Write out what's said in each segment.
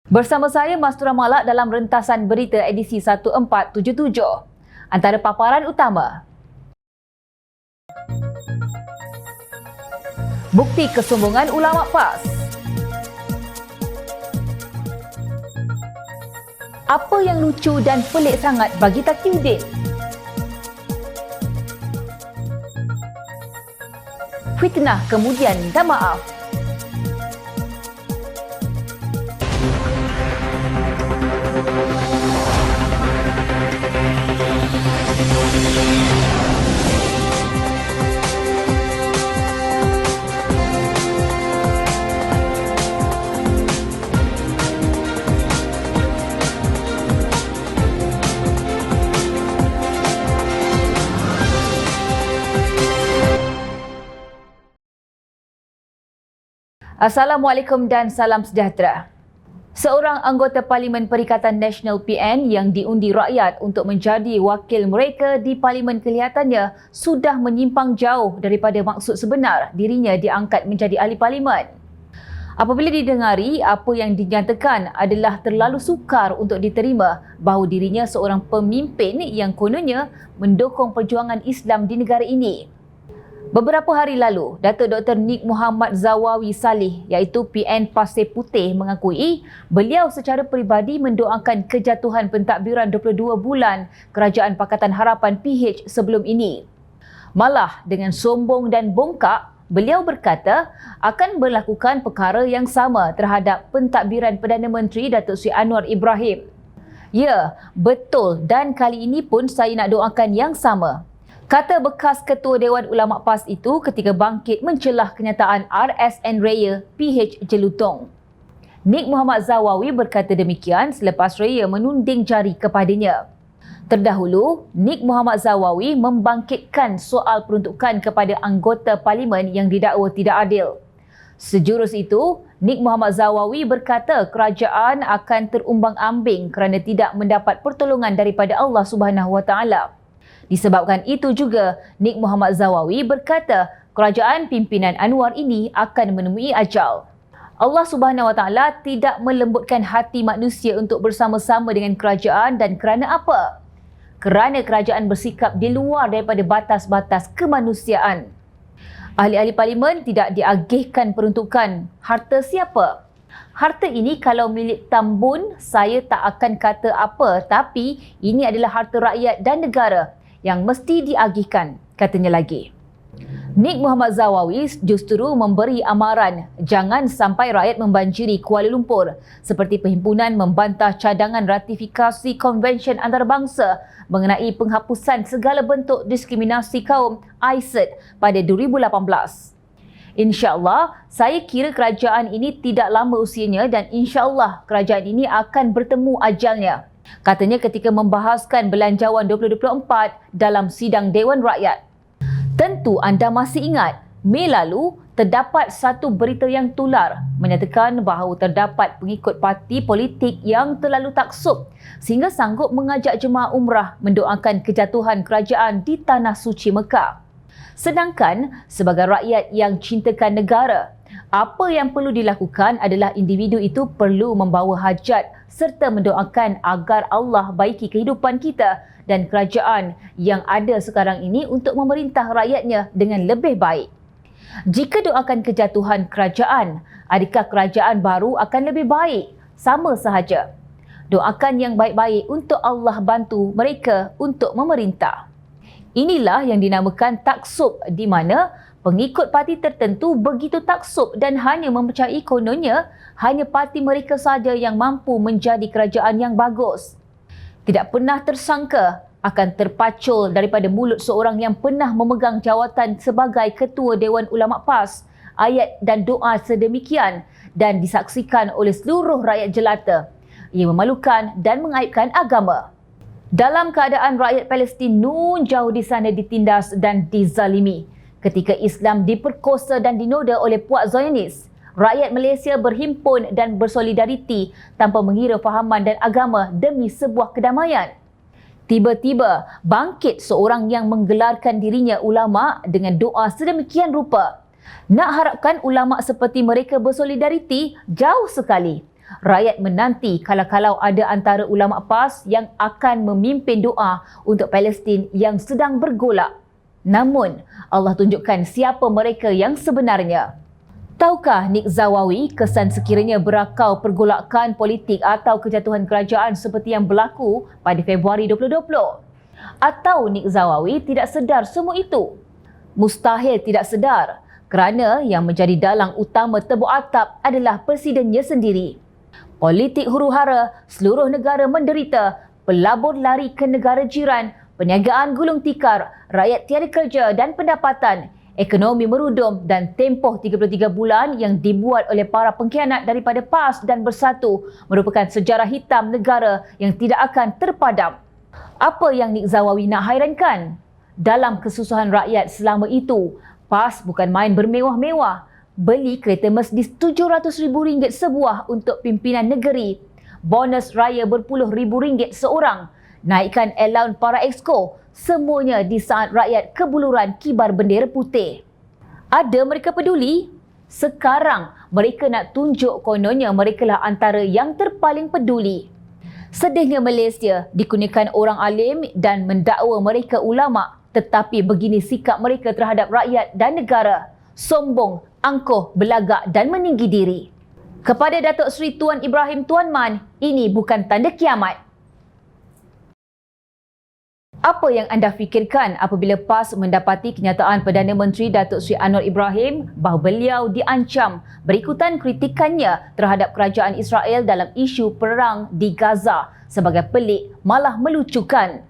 Bersama saya Mastura Malak dalam rentasan berita edisi 1477. Antara paparan utama. Bukti kesombongan ulama PAS. Apa yang lucu dan pelik sangat bagi Taqiyuddin? Fitnah kemudian minta maaf. Assalamualaikum dan salam sejahtera. Seorang anggota Parlimen Perikatan Nasional PN yang diundi rakyat untuk menjadi wakil mereka di Parlimen kelihatannya sudah menyimpang jauh daripada maksud sebenar dirinya diangkat menjadi ahli Parlimen. Apabila didengari apa yang dinyatakan adalah terlalu sukar untuk diterima bahawa dirinya seorang pemimpin yang kononnya mendukung perjuangan Islam di negara ini. Beberapa hari lalu, Datuk Dr. Nik Muhammad Zawawi Saleh iaitu PN Pasir Putih mengakui beliau secara peribadi mendoakan kejatuhan pentadbiran 22 bulan Kerajaan Pakatan Harapan PH sebelum ini. Malah dengan sombong dan bongkak, beliau berkata akan melakukan perkara yang sama terhadap pentadbiran Perdana Menteri Datuk Seri Anwar Ibrahim. Ya, betul, dan kali ini pun saya nak doakan yang sama. Kata bekas Ketua Dewan Ulama PAS itu ketika bangkit mencelah kenyataan RSN Raya PH Jelutong. Nik Muhammad Zawawi berkata demikian selepas Raya menunding jari kepadanya. Terdahulu, Nik Muhammad Zawawi membangkitkan soal peruntukan kepada anggota Parlimen yang didakwa tidak adil. Sejurus itu, Nik Muhammad Zawawi berkata kerajaan akan terumbang-ambing kerana tidak mendapat pertolongan daripada Allah Subhanahu Wa Taala. Disebabkan itu juga, Nik Muhammad Zawawi berkata kerajaan pimpinan Anwar ini akan menemui ajal. Allah Subhanahu Wa Taala tidak melembutkan hati manusia untuk bersama-sama dengan kerajaan dan kerana apa? Kerana kerajaan bersikap di luar daripada batas-batas kemanusiaan. Ahli-ahli Parlimen tidak diagihkan peruntukan. Harta siapa? Harta ini kalau milik Tambun, saya tak akan kata apa, tapi ini adalah harta rakyat dan negara yang mesti diagihkan, katanya lagi. Nik Muhammad Zawawi justru memberi amaran jangan sampai rakyat membanjiri Kuala Lumpur seperti perhimpunan membantah cadangan ratifikasi Konvensyen Antarabangsa mengenai penghapusan segala bentuk diskriminasi kaum ICED pada 2018. InsyaAllah, saya kira kerajaan ini tidak lama usianya dan insyaAllah kerajaan ini akan bertemu ajalnya. Katanya ketika membahaskan Belanjawan 2024 dalam sidang Dewan Rakyat. Tentu anda masih ingat, Mei lalu terdapat satu berita yang tular menyatakan bahawa terdapat pengikut parti politik yang terlalu taksub sehingga sanggup mengajak jemaah umrah mendoakan kejatuhan kerajaan di Tanah Suci Mekah. Sedangkan sebagai rakyat yang cintakan negara, apa yang perlu dilakukan adalah individu itu perlu membawa hajat serta mendoakan agar Allah baiki kehidupan kita dan kerajaan yang ada sekarang ini untuk memerintah rakyatnya dengan lebih baik. Jika doakan kejatuhan kerajaan, adakah kerajaan baru akan lebih baik? Sama sahaja. Doakan yang baik-baik untuk Allah bantu mereka untuk memerintah. Inilah yang dinamakan taksub di mana pengikut parti tertentu begitu taksub dan hanya mempercayai kononnya hanya parti mereka saja yang mampu menjadi kerajaan yang bagus. Tidak pernah tersangka akan terpacul daripada mulut seorang yang pernah memegang jawatan sebagai Ketua Dewan Ulama PAS, ayat dan doa sedemikian dan disaksikan oleh seluruh rakyat jelata. Ia memalukan dan mengaibkan agama. Dalam keadaan rakyat Palestin nun jauh di sana ditindas dan dizalimi, ketika Islam diperkosa dan dinoda oleh puak Zionis, rakyat Malaysia berhimpun dan bersolidariti tanpa mengira fahaman dan agama demi sebuah kedamaian. Tiba-tiba bangkit seorang yang menggelarkan dirinya ulama dengan doa sedemikian rupa. Nak harapkan ulama seperti mereka bersolidariti jauh sekali. rakyat menanti kalau-kalau ada antara ulama PAS yang akan memimpin doa untuk Palestin yang sedang bergolak. Namun, Allah tunjukkan siapa mereka yang sebenarnya. Tahukah Nik Zawawi kesan sekiranya berakau pergolakan politik atau kejatuhan kerajaan seperti yang berlaku pada Februari 2020? Atau Nik Zawawi tidak sedar semua itu? Mustahil tidak sedar kerana yang menjadi dalang utama tebuk atap adalah presidennya sendiri. Politik huru-hara, seluruh negara menderita, pelabur lari ke negara jiran, perniagaan gulung tikar, rakyat tiada kerja dan pendapatan, ekonomi merudum dan tempoh 33 bulan yang dibuat oleh para pengkhianat daripada PAS dan Bersatu merupakan sejarah hitam negara yang tidak akan terpadam. Apa yang Nik Zawawi nak hairankan? Dalam kesusahan rakyat selama itu, PAS bukan main bermewah-mewah. Beli kereta Mercedes RM700,000 sebuah untuk pimpinan negeri. Bonus raya RM10,000 seorang. Naikkan allowance para exco. Semuanya di saat rakyat kebuluran kibar bendera putih. Ada mereka peduli? Sekarang mereka nak tunjuk kononnya mereka lah antara yang terpaling peduli. Sedihnya Malaysia dikurniakan orang alim dan mendakwa mereka ulama, tetapi begini sikap mereka terhadap rakyat dan negara. Sombong, angkuh, belagak dan meninggi diri. Kepada Datuk Seri Tuan Ibrahim Tuan Man, ini bukan tanda kiamat. Apa yang anda fikirkan apabila PAS mendapati kenyataan Perdana Menteri Datuk Seri Anwar Ibrahim bahawa beliau diancam berikutan kritikannya terhadap kerajaan Israel dalam isu perang di Gaza sebagai pelik malah melucukan?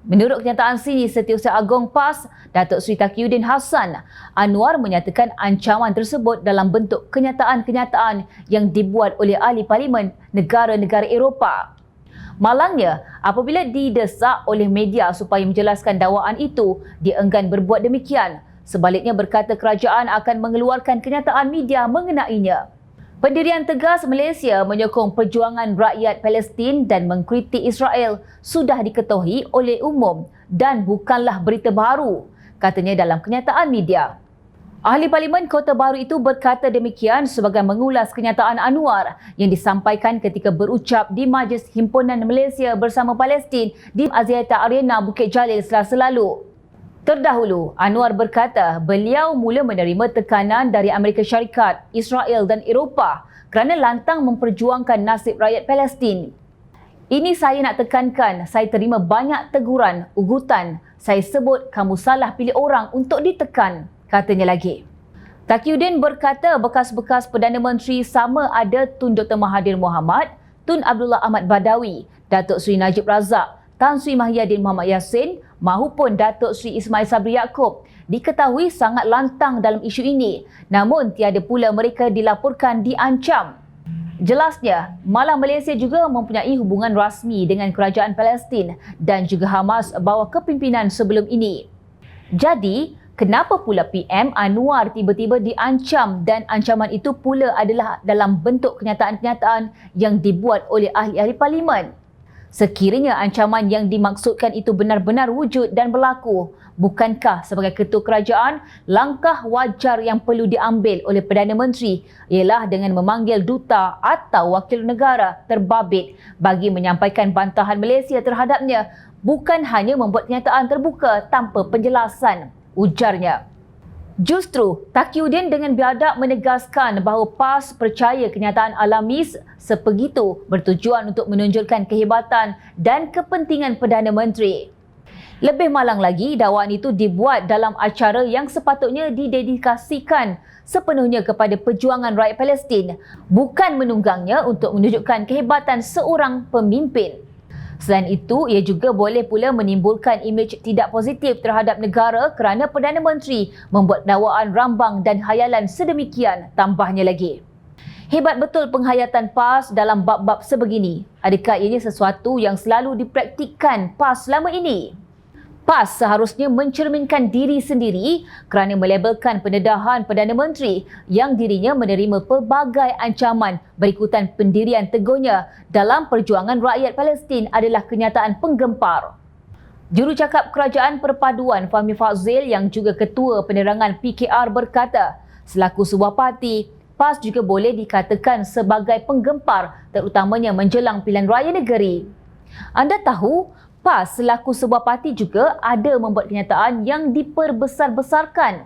Menurut kenyataan sini Setiausaha Agong PAS, Datuk Seri Taqiyuddin Hassan, Anwar menyatakan ancaman tersebut dalam bentuk kenyataan-kenyataan yang dibuat oleh ahli parlimen negara-negara Eropah. Malangnya, apabila didesak oleh media supaya menjelaskan dakwaan itu, dia enggan berbuat demikian. Sebaliknya berkata kerajaan akan mengeluarkan kenyataan media mengenainya. Pendirian tegas Malaysia menyokong perjuangan rakyat Palestin dan mengkritik Israel sudah diketahui oleh umum dan bukanlah berita baru, katanya dalam kenyataan media. Ahli Parlimen Kota Baru itu berkata demikian sebagai mengulas kenyataan Anwar yang disampaikan ketika berucap di Majlis Himpunan Malaysia bersama Palestin di Aziata Arena Bukit Jalil Selasa lalu. Terdahulu, Anwar berkata beliau mula menerima tekanan dari Amerika Syarikat, Israel dan Eropah kerana lantang memperjuangkan nasib rakyat Palestin. Ini saya nak tekankan, saya terima banyak teguran, ugutan. Saya sebut kamu salah pilih orang untuk ditekan, katanya lagi. Taqiyuddin berkata bekas-bekas Perdana Menteri sama ada Tun Dr. Mahathir Mohamad, Tun Abdullah Ahmad Badawi, Datuk Seri Najib Razak, Tan Sri Mahyadin Muhammad Yassin mahupun Datuk Seri Ismail Sabri Yaakob diketahui sangat lantang dalam isu ini, namun tiada pula mereka dilaporkan diancam. Jelasnya, malah Malaysia juga mempunyai hubungan rasmi dengan kerajaan Palestin dan juga Hamas bawah kepimpinan sebelum ini. Jadi, kenapa pula PM Anwar tiba-tiba diancam dan ancaman itu pula adalah dalam bentuk kenyataan-kenyataan yang dibuat oleh ahli-ahli parlimen? Sekiranya ancaman yang dimaksudkan itu benar-benar wujud dan berlaku, bukankah sebagai ketua kerajaan, langkah wajar yang perlu diambil oleh Perdana Menteri ialah dengan memanggil duta atau wakil negara terbabit bagi menyampaikan bantahan Malaysia terhadapnya, bukan hanya membuat kenyataan terbuka tanpa penjelasan, ujarnya. Justru, Taqiyuddin dengan biadab menegaskan bahawa PAS percaya kenyataan alamis sebegitu bertujuan untuk menunjukkan kehebatan dan kepentingan Perdana Menteri. Lebih malang lagi, dakwaan itu dibuat dalam acara yang sepatutnya didedikasikan sepenuhnya kepada perjuangan rakyat Palestin, bukan menunggangnya untuk menunjukkan kehebatan seorang pemimpin. Selain itu, ia juga boleh pula menimbulkan imej tidak positif terhadap negara kerana Perdana Menteri membuat dakwaan rambang dan hayalan sedemikian, tambahnya lagi. Hebat betul penghayatan PAS dalam bab-bab sebegini. Adakah ianya sesuatu yang selalu dipraktikkan PAS selama ini? PAS seharusnya mencerminkan diri sendiri kerana melabelkan pendedahan Perdana Menteri yang dirinya menerima pelbagai ancaman berikutan pendirian teguhnya dalam perjuangan rakyat Palestin adalah kenyataan penggempar. Jurucakap Kerajaan Perpaduan Fahmi Fadzil yang juga Ketua Penerangan PKR berkata, selaku sebuah parti, PAS juga boleh dikatakan sebagai penggempar terutamanya menjelang pilihan raya negeri. Anda tahu, PAS selaku sebuah parti juga ada membuat kenyataan yang diperbesar-besarkan.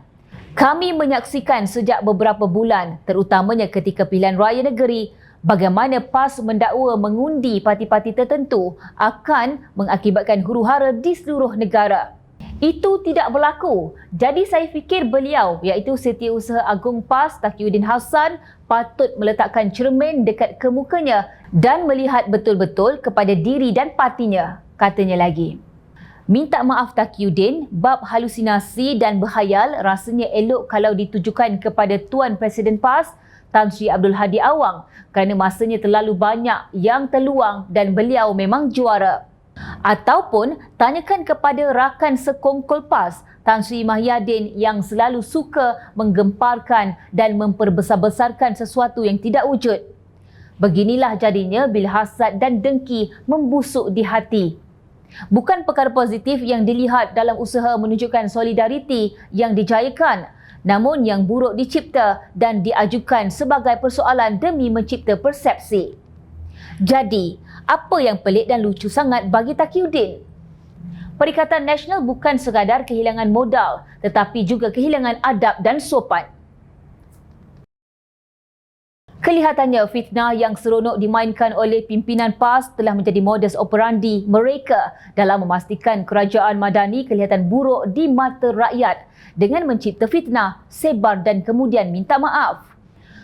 Kami menyaksikan sejak beberapa bulan, terutamanya ketika pilihan raya negeri, bagaimana PAS mendakwa mengundi parti-parti tertentu akan mengakibatkan huru-hara di seluruh negara. Itu tidak berlaku. Jadi saya fikir beliau, iaitu Setiausaha Agung PAS Taqiyuddin Hassan, patut meletakkan cermin dekat ke mukanya dan melihat betul-betul kepada diri dan partinya, katanya lagi. Minta maaf Taqiyuddin, bab halusinasi dan berhayal rasanya elok kalau ditujukan kepada Tuan Presiden PAS, Tan Sri Abdul Hadi Awang, kerana masanya terlalu banyak yang terluang dan beliau memang juara. Ataupun tanyakan kepada rakan sekongkol PAS, Tan Sri Mahyadin, yang selalu suka menggemparkan dan memperbesar-besarkan sesuatu yang tidak wujud. Beginilah jadinya bila hasad dan dengki membusuk di hati. Bukan perkara positif yang dilihat dalam usaha menunjukkan solidariti yang dijayakan, namun yang buruk dicipta dan diajukan sebagai persoalan demi mencipta persepsi. Jadi, apa yang pelik dan lucu sangat bagi Taqiyuddin? Perikatan Nasional bukan sekadar kehilangan modal, tetapi juga kehilangan adab dan sopan. Kelihatannya fitnah yang seronok dimainkan oleh pimpinan PAS telah menjadi modus operandi mereka dalam memastikan kerajaan Madani kelihatan buruk di mata rakyat dengan mencipta fitnah, sebar dan kemudian minta maaf.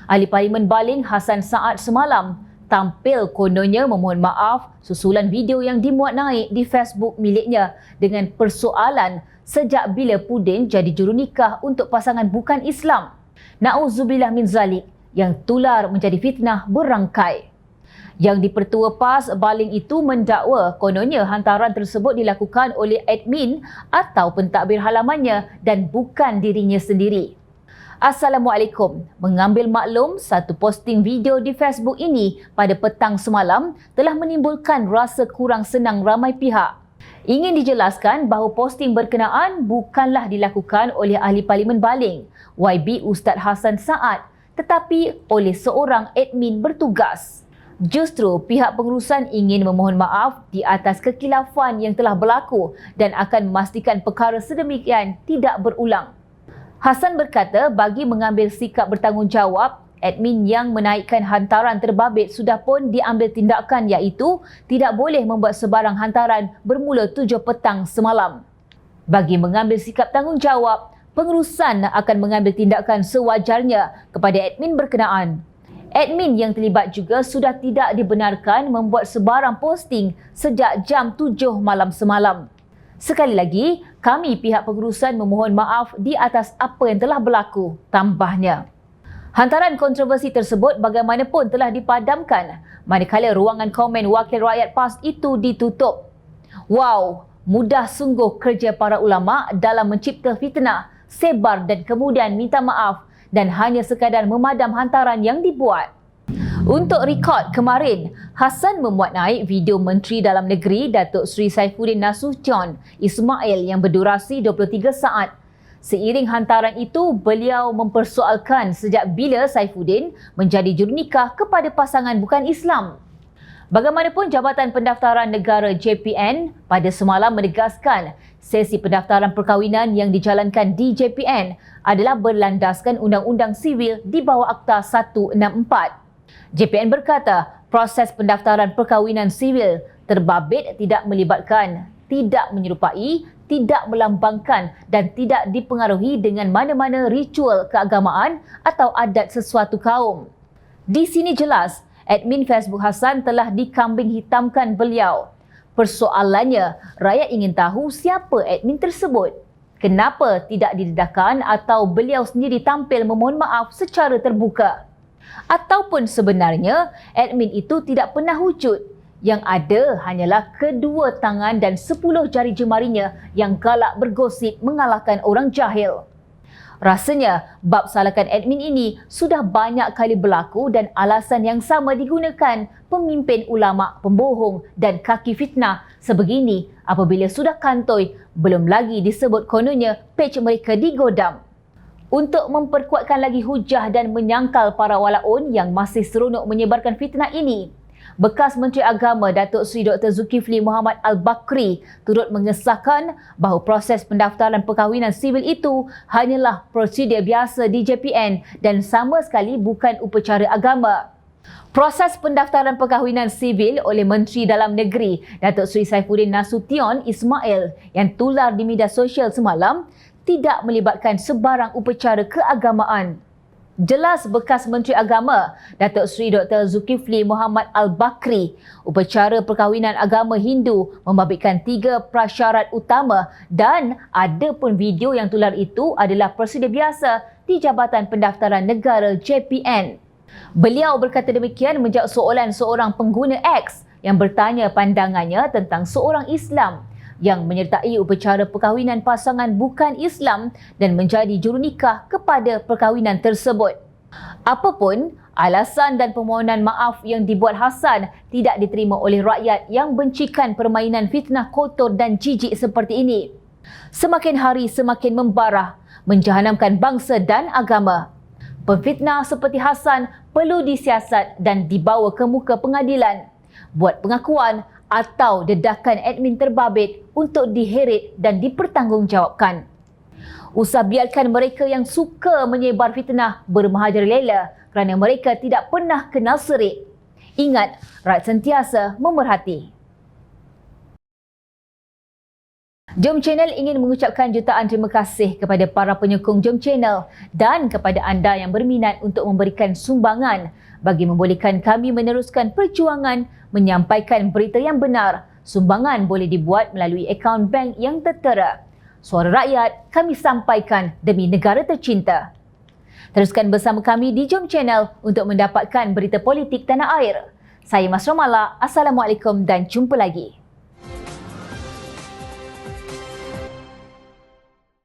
Ahli Parlimen Baling Hassan Saad semalam tampil kononnya memohon maaf susulan video yang dimuat naik di Facebook miliknya dengan persoalan sejak bila pudin jadi jurunikah untuk pasangan bukan Islam. Na'udzubillah min zalik, yang tular menjadi fitnah berangkai. Yang dipertua PAS Baling itu mendakwa kononnya hantaran tersebut dilakukan oleh admin atau pentadbir halamannya dan bukan dirinya sendiri. Assalamualaikum. Mengambil maklum, satu posting video di Facebook ini pada petang semalam telah menimbulkan rasa kurang senang ramai pihak. Ingin dijelaskan bahawa posting berkenaan bukanlah dilakukan oleh Ahli Parlimen Baling, YB Ustaz Hassan Saad, tetapi oleh seorang admin bertugas. Justru pihak pengurusan ingin memohon maaf di atas kekilafan yang telah berlaku dan akan memastikan perkara sedemikian tidak berulang. Hassan berkata bagi mengambil sikap bertanggungjawab, admin yang menaikkan hantaran terbabit sudah pun diambil tindakan iaitu tidak boleh membuat sebarang hantaran bermula 7 petang semalam. Bagi mengambil sikap tanggungjawab, pengurusan akan mengambil tindakan sewajarnya kepada admin berkenaan. Admin yang terlibat juga sudah tidak dibenarkan membuat sebarang posting sejak jam 7 malam semalam. Sekali lagi, kami pihak pengurusan memohon maaf di atas apa yang telah berlaku, tambahnya. Hantaran kontroversi tersebut bagaimanapun telah dipadamkan manakala ruangan komen Wakil Rakyat PAS itu ditutup. Wow, mudah sungguh kerja para ulama dalam mencipta fitnah, sebar dan kemudian minta maaf dan hanya sekadar memadam hantaran yang dibuat. Untuk rekod kemarin, Hassan memuat naik video Menteri Dalam Negeri Datuk Seri Saifuddin Nasution Ismail yang berdurasi 23 saat. Seiring hantaran itu, beliau mempersoalkan sejak bila Saifuddin menjadi jurunikah kepada pasangan bukan Islam. Bagaimanapun, Jabatan Pendaftaran Negara JPN pada semalam menegaskan sesi pendaftaran perkahwinan yang dijalankan di JPN adalah berlandaskan Undang-Undang Sivil di bawah Akta 164. JPN berkata proses pendaftaran perkahwinan sivil terbabit tidak melibatkan, tidak menyerupai, tidak melambangkan dan tidak dipengaruhi dengan mana-mana ritual keagamaan atau adat sesuatu kaum. Di sini jelas, admin Facebook Hassan telah dikambing hitamkan beliau. Persoalannya, rakyat ingin tahu siapa admin tersebut. Kenapa tidak didedahkan atau beliau sendiri tampil memohon maaf secara terbuka? Ataupun sebenarnya admin itu tidak pernah wujud. Yang ada hanyalah kedua tangan dan 10 jari jemarinya yang galak bergosip mengalahkan orang jahil. Rasanya bab salahkan admin ini sudah banyak kali berlaku dan alasan yang sama digunakan pemimpin ulama pembohong dan kaki fitnah sebegini apabila sudah kantoi belum lagi disebut kononnya pej mereka digodam. Untuk memperkuatkan lagi hujah dan menyangkal para walaun yang masih seronok menyebarkan fitnah ini, bekas Menteri Agama Datuk Seri Dr. Zulkifli Mohammad Al-Bakri turut mengesahkan bahawa proses pendaftaran perkahwinan sivil itu hanyalah prosedur biasa di JPN dan sama sekali bukan upacara agama. Proses pendaftaran perkahwinan sivil oleh Menteri Dalam Negeri Datuk Seri Saifuddin Nasution Ismail yang tular di media sosial semalam tidak melibatkan sebarang upacara keagamaan. Jelas bekas Menteri Agama Datuk Seri Dr. Zulkifli Mohammad Al-Bakri, upacara perkahwinan agama Hindu membabitkan 3 prasyarat utama dan ada pun video yang tular itu adalah prosedur biasa di Jabatan Pendaftaran Negara JPN. Beliau berkata demikian menjawab soalan seorang pengguna X yang bertanya pandangannya tentang seorang Islam yang menyertai upacara perkahwinan pasangan bukan Islam dan menjadi jurunikah kepada perkahwinan tersebut. Apapun, alasan dan permohonan maaf yang dibuat Hasan tidak diterima oleh rakyat yang bencikan permainan fitnah kotor dan jijik seperti ini. Semakin hari semakin membarah, menjahanamkan bangsa dan agama. Pemfitnah seperti Hasan perlu disiasat dan dibawa ke muka pengadilan. Buat pengakuan atau dedakan admin terbabit untuk diheret dan dipertanggungjawabkan. Usah biarkan mereka yang suka menyebar fitnah bermahajalela kerana mereka tidak pernah kenal serik. Ingat, rakyat sentiasa memerhati. Jom Channel ingin mengucapkan jutaan terima kasih kepada para penyokong Jom Channel dan kepada anda yang berminat untuk memberikan sumbangan bagi membolehkan kami meneruskan perjuangan menyampaikan berita yang benar. Sumbangan boleh dibuat melalui akaun bank yang tertera. Suara rakyat kami sampaikan demi negara tercinta. Teruskan bersama kami di Jom Channel untuk mendapatkan berita politik tanah air. Saya Mas Romala, Assalamualaikum dan jumpa lagi.